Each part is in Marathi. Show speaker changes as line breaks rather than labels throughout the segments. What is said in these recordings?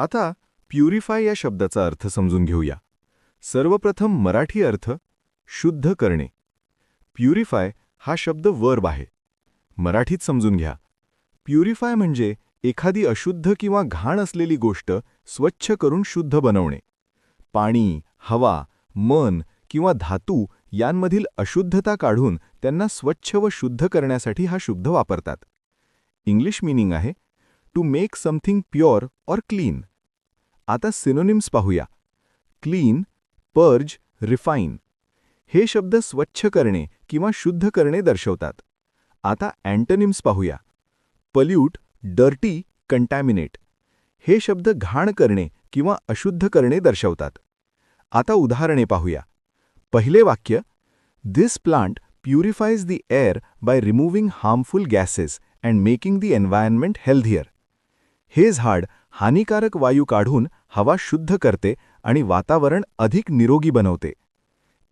आता प्युरिफाय या शब्दाचा अर्थ समजून घेऊया. सर्वप्रथम मराठी अर्थ शुद्ध करणे. प्युरिफाय हा शब्द वर्ब आहे. मराठीत समजून घ्या. प्युरिफाय म्हणजे एखादी अशुद्ध किंवा घाण असलेली गोष्ट स्वच्छ करून शुद्ध बनवणे. पाणी, हवा, मन किंवा धातू यांमधील अशुद्धता काढून त्यांना स्वच्छ व शुद्ध करण्यासाठी हा शब्द वापरतात. इंग्लिश मीनिंग आहे to make something pure or clean. आता सिनोनिम्स पाहूया. Clean, purge, refine. हे शब्द स्वच्छ करणे किंवा शुद्ध करणे दर्शवतात. आता अँटोनिम्स पाहूया. Pollute, dirty, contaminate. हे शब्द घाण करणे किंवा अशुद्ध करणे दर्शवतात. आता उदाहरणे पाहूया. पहिले वाक्य, this plant purifies the air by removing harmful gases and making the environment healthier. हे झाड हानिकारक वायू काढून हवा शुद्ध करते आणि वातावरण अधिक निरोगी बनवते.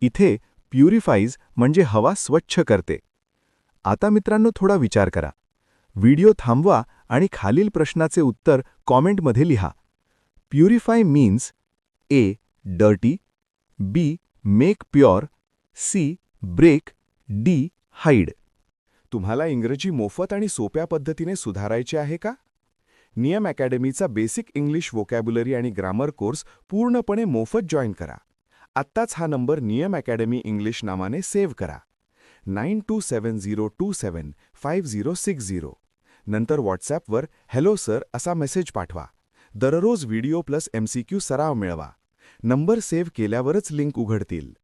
इथे प्युरिफाईज म्हणजे हवा स्वच्छ करते. आता मित्रांनो थोडा विचार करा. व्हिडिओ थांबवा आणि खालील प्रश्नाचे उत्तर कॉमेंटमध्ये लिहा. Purify means A. Dirty, B. Make pure, C. Break, D. Hide. तुम्हाला इंग्रजी मोफत आणि सोप्या पद्धतीने सुधारायचे आहे का? नियम अकॅडमीचा बेसिक इंग्लिश व्होकॅब्युलरी आणि ग्रामर कोर्स पूर्णपणे मोफत जॉईन करा. आत्ताच हा नंबर नियम अकॅडमी इंग्लिश नावाने सेव्ह करा. 9270275060. नंतर व्हॉट्सॲपवर हॅलो सर असा मेसेज पाठवा. दररोज व्हिडिओ प्लस MCQ सराव मिळवा. नंबर सेव्ह केल्यावरच लिंक उघडतील.